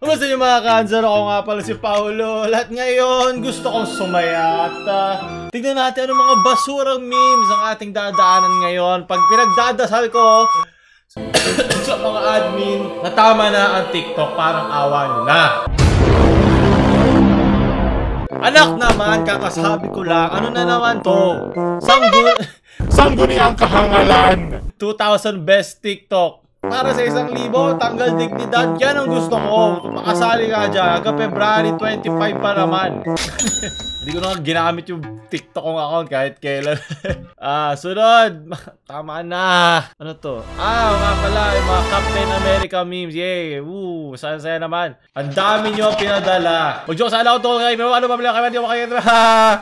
Kumusta yung mga kanser? Ako nga pala si Paolo. Lahat ngayon gusto kong sumaya at tignan natin anong mga basurang memes ang ating dadaanan ngayon. Pag pinagdadasal ko sa mga admin na tama na ang TikTok, parang awa nyo na. Anak naman, kakasabi ko lang, ano na naman to? Sangguniang kahangalan! 2,000 best TikTok. Para sa 1,000, tanggal dignidad. Yan ang gusto ko. Makasali ka dyan. Hanggang February 25 pa naman. Hindi ko na ginamit yung TikTok kong account kahit kailan. Sunod. Tama na. Ano to? Nga pala. Yung mga Captain America memes. Yay. Saya naman. Ang dami nyo pinadala. Mag-joke sana ako to. Ano ba pala kayo? Hindi ako kayo.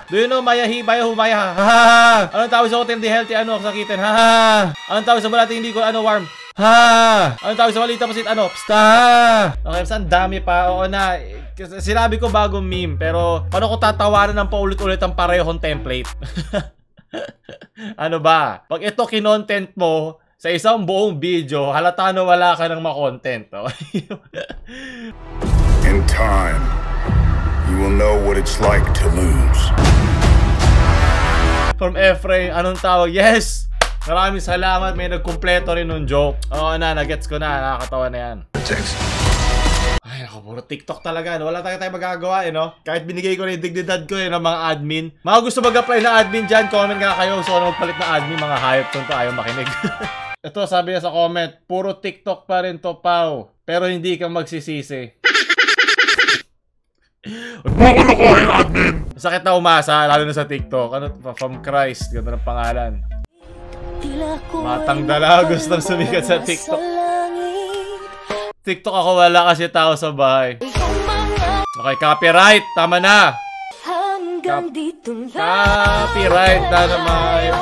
Do you know humaya? Anong tawag sa hotel? Di healthy. Ano? Sakitin. Anong tawag sa balati? Hindi ko warm. Anong tawag sa malita po sit? Okay, saan dami pa. Oo na. Sinabi ko bagong meme. Pero paano ko tatawanan ng paulit-ulit ang parehong template? Ano ba? Pag ito kinontent mo sa isang buong video, halata na wala ka ng makontent. In time, you will know what it's like to lose. From Efrain, anong tawag? Yes! Maraming salamat, may nagkumpleto rin nung joke. Oo na, nagets ko na, nakakatawa na yan. Ay, naku, puro TikTok talaga. Wala tayo magagawa, no? Kahit binigay ko na yung dignidad ko ng mga admin. Mga gusto mag-apply na admin dyan, comment nga kayo. So, magpalit na admin, mga hayop to ayaw makinig. Ito, sabi niya sa comment, puro TikTok pa rin to, Pao. Pero hindi ka magsisisi. Sakit na umasa, lalo na sa TikTok. Ano, from Christ, ganda ng pangalan. Matang dala, gustong sumikat sa TikTok. TikTok ako, wala kasi tao sa bahay. Okay, copyright, tama na. Copyright na naman.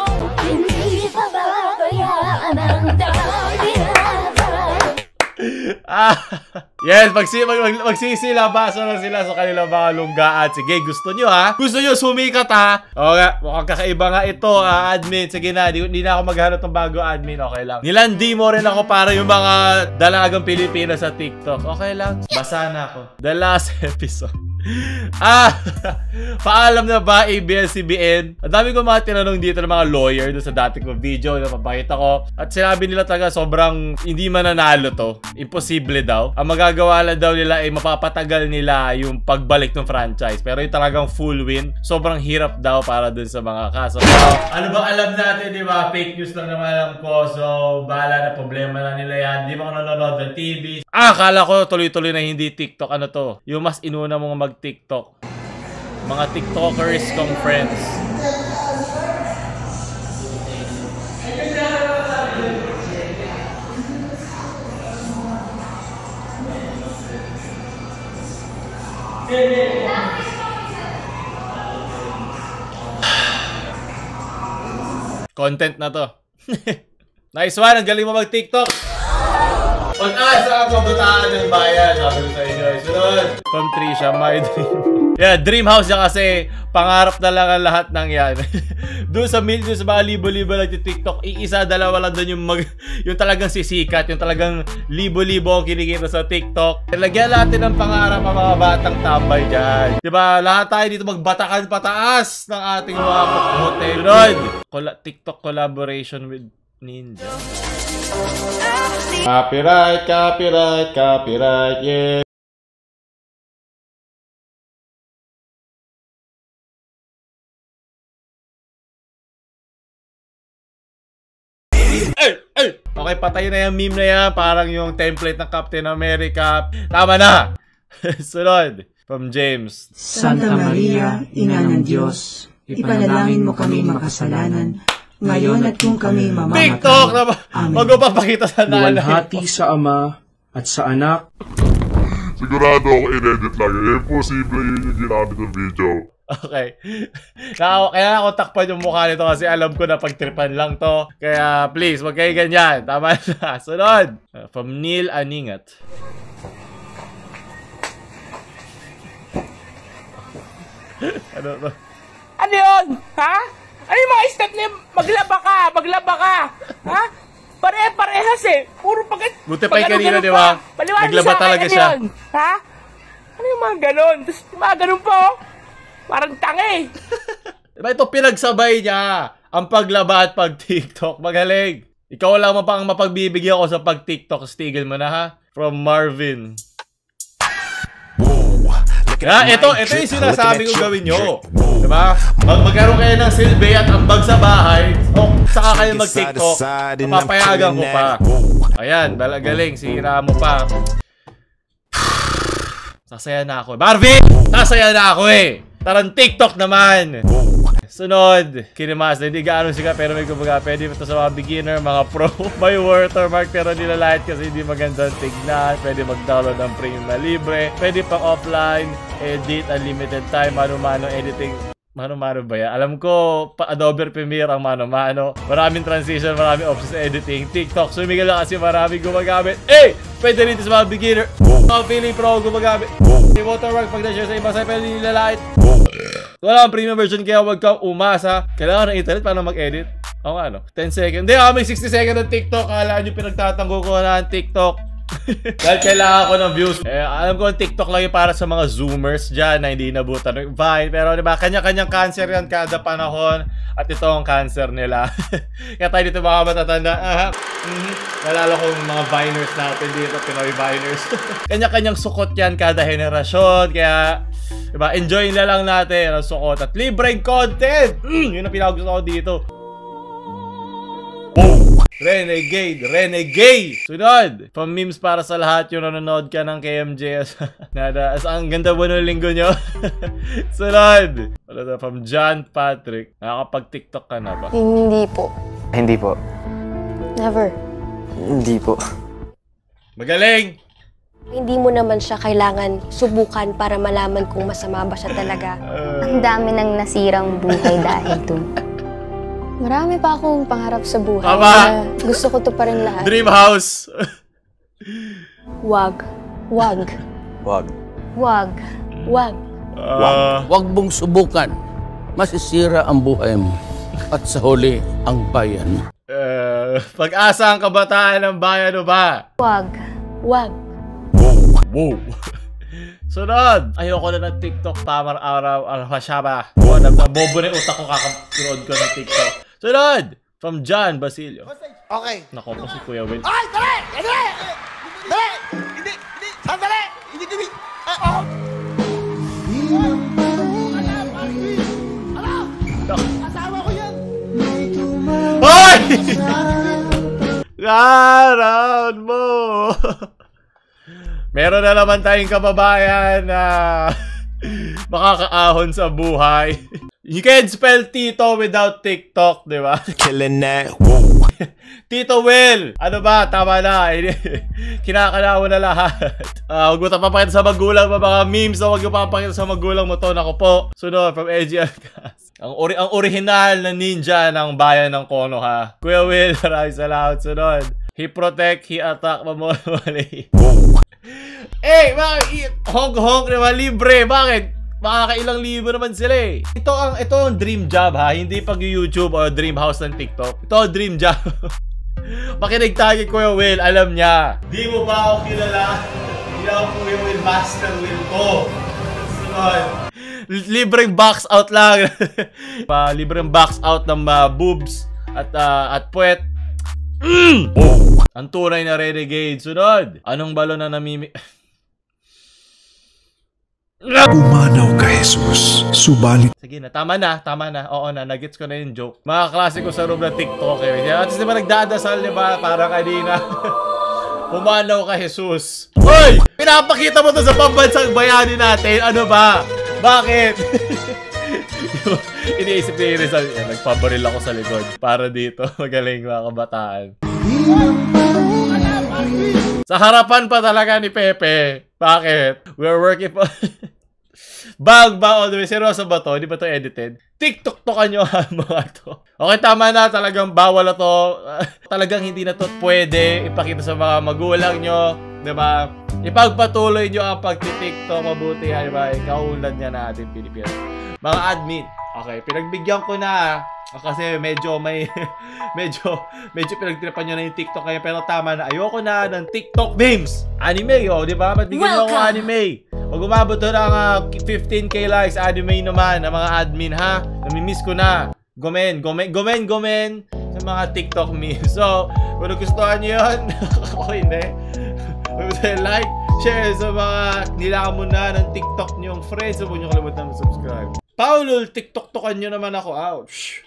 Yes, magsisilabaso na sila sa kanilang mga lunggaan. Sige, gusto nyo ha? Gusto nyo sumikat ha? O nga, mukhang kakaiba nga ito, admin. Sige na, hindi na ako maghanap ng bago admin. Okay lang. Nilandi mo rin ako para yung mga dalagang Pilipinas sa TikTok. Okay lang. Basa na ako. The last episode. Paalam na ba ABS-CBN? Ang dami ko mga tinanong dito ng mga lawyer doon sa dati kong video na papakita ko. At sinabi nila talaga sobrang hindi mananalo to. Imposible daw. Ang magagawa lang daw nila ay mapapatagal nila yung pagbalik ng franchise. Pero yung talagang full win, sobrang hirap daw para dun sa mga kaso. Ano ba alam natin, di ba? Fake news lang naman alam ko. So, bahala na, problema na nila yan. Di ba ako nanonood ng TV? Akala ko tuloy-tuloy na hindi TikTok. Ano to? Yung mas inuna mong mag-TikTok. Mga TikTokers kong friends. Content na to. Nice one, ang galing mo mag-TikTok. Pag-asa ang kabutaan ng bayan. Sabi ko sa inyo. Sunod. From Trisha, my dream. Yeah, dream house niya kasi pangarap na lang ang lahat ng yan. Doon sa mga libo-libo nagti-TikTok, iisa, dalawa lang doon yung talagang sisikat, yung talagang libo-libo ang kinikita sa TikTok. Lagyan natin ng pangarap ang mga batang tambay dyan. Diba, lahat tayo dito magbatakan pataas ng ating mga hotel. TikTok collaboration with Ninja. Copyright, yeah. Okay, patay na yung meme na yan. Parang yung template ng Captain America. Tama na. Sunod. From James. Santa Maria, Ina ng Diyos, ipanalangin mo kami makasalanan, ngayon at kung kami mamamatay. TikTok na ba? Magpapakita sa nanay. Luwalhati sa Ama at sa Anak. Sigurado ako in-edit lang. Imposible yun yung ginamit ng video. Okay. Kaya ako takpan yung mukha nito kasi alam ko na pagtripan lang to. Kaya please, wag kayo ganyan. Tama na. Sunod. From Neil Aningat. Ano to? Ano yun? Ha? Ano yung mga step niya? Maglaba ka! Ha? Pare-parehas eh. Puro pagkat... Buti pa yung kanina, di ba? Naglaba talaga siya. Ha? yung mga ganon. Tapos mga ganon pa, oh. Parang tangi. Diba ito pinagsabay niya ang paglaba at pag-TikTok. Magaling. Ikaw lang pang mapagbibigyan ko sa pag-TikTok. Stigil mo na ha. From Marvin. Ito yung sinasabi ko gawin nyo. Diba? Magkaroon kayo ng silbi at ambag sa bahay. O saka kayo mag-TikTok. Papayagan ko pa. Ayan, galing. Sira mo pa. Sasaya na ako. Marvin! Sasaya na ako eh. Tarang TikTok naman. Sunod, Kinemaster, hindi gaano siya pero may kumbaga pwede ito sa mga beginner, mga pro. May watermark pero nilalait kasi hindi magandang tignan. Pwede mag-download ng premium na libre. Pwede pang offline, edit, unlimited time, mano-mano editing. Mano-mano ba yan? Alam ko, Adobe Premiere ang mano-mano. Maraming transition, maraming options sa editing. TikTok, sumigil lang kasi maraming gumagamit. Pwede rin ito sa mga beginner. Mga feeling pro gumagamit. May watermark pag na-share sa iba sa'yo, pwede nilalait. Wala ang premium version kaya huwag kang umasa. Kailangan ng internet para mag-edit. Oo nga, no? 10 seconds. Hindi, may 60 seconds ng TikTok. Kala nyo pinagtatanggol ko na ang TikTok. Dahil kailangan ko ng views. Alam ko ang TikTok lang yung para sa mga zoomers dyan na hindi nabutan ng Vine. Pero diba, kanya-kanyang cancer yan kada panahon. At ito ang cancer nila. Kaya tayo dito mga matatanda. Nalala ko yung mga Viners natin dito. Pinoy Viners. Kanya-kanyang sukot yan kada henerasyon. Kaya diba, enjoy na lang natin ang sukot at libreng content. Yun ang pinagusto ko dito. Renegade! Sunod! From memes para sa lahat yung nanonood ka ng KMJS. Ang ganda mo ng linggo nyo. Sunod! From John Patrick. Nakakapag-TikTok ka na ba? Hindi po. Hindi po. Never. Hindi po. Magaling! Hindi mo naman siya kailangan subukan para malaman kung masama ba siya talaga. Ang dami ng nasirang buhay dahil dun. Marami pa akong pangarap sa buhay. Tama. Gusto ko to pa rin lahat. Dream house! Wag. Wag. Wag. Wag mong subukan. Masisira ang buhay mo. At sa huli, ang bayan. Pag-asa ang kabataan ng bayan o ba? Wag. Wow. Sunod! Ayoko na ng TikTok tamar araw. Masyaba. Bobo na yung utak ko kakapinood ko ng TikTok. Sunod! From John Basilio. Okay. Nako po si Kuya Will. Ay! Dali! Hindi! Sandali! Hindi! Asawa ko yan! Hoy! Garound mo! Meron na naman tayong kababayan na makakaahon sa buhay. You can spell Tito without TikTok, di ba? Killing that. Tito Will! Ano ba? Tama na. Kinakalawa na lahat. Huwag mo ito papakita sa magulang mo. Mga memes na huwag mo papakita sa magulang mo to. Nako po. Sunod, from Edgy Alcaz. Ang original na ninja ng bayan ng Konoha. Kuya Will, maraming salamat. Sunod. He protect, he attack, mamuli. Bakit? Honk naman libre. Bakit? Makakailang libo naman sila eh. Ito ang dream job ha. Hindi pag-YouTube o dream house ng TikTok. Ito ang dream job. Makinig tayo kay Kuya Will. Alam niya. Di mo ba ako kilala? Hindi ako Kuya Will. Master Will ko. Sunod. Libreng box out lang. Libreng box out ng boobs at puwet. Ang tunay na renegade. Sunod. Anong balon na namimi... Pumanaw ka, Jesus. Subalit. Sige na, tama na. Oo na, nagets ko na yung joke. Mga klase ko sa room na TikTok eh. At least diba nagdadasal, diba? Parang kanina. Pumanaw ka, Jesus. Hoy! Pinapakita mo to sa pambansang bayani natin. Ano ba? Bakit? Iniisip ni Rizal, nagpabaril ako sa likod. Para dito, magaling mga kabataan. Sa harapan pa talaga ni Pepe. Bakit? We're working for... Bag ba all the way? Seryoso ba to? Hindi ba to edited? TikTok-tokan nyo mga to. Okay, tama na. Talagang bawal na to. Talagang hindi na to pwede ipakita sa mga magulang nyo. Diba? Ipagpatuloy nyo ang pagtitiktok. Mabuti ha, diba? Kaulad niya natin, Pilipinas. Mga admin. Okay, pinagbigyan ko na. Kasi medyo pinagtripan nyo na yung TikTok ngayon. Pero tama na. Ayoko na ng TikTok memes. Anime, oh, di ba? Ba't bigyan mo ako anime? Pag umabot to ng 15k likes, anime naman, ng mga admin ha. Namimiss ko na. Gomen sa mga TikTok memes. So, kung nagustuhan nyo yun, ako hindi. Like, share sa mga nilakan mo na ng TikTok nyong friends. Huwag nyo kalimutan mag-subscribe. Paulul, TikTok-tokan nyo naman ako. Ouch!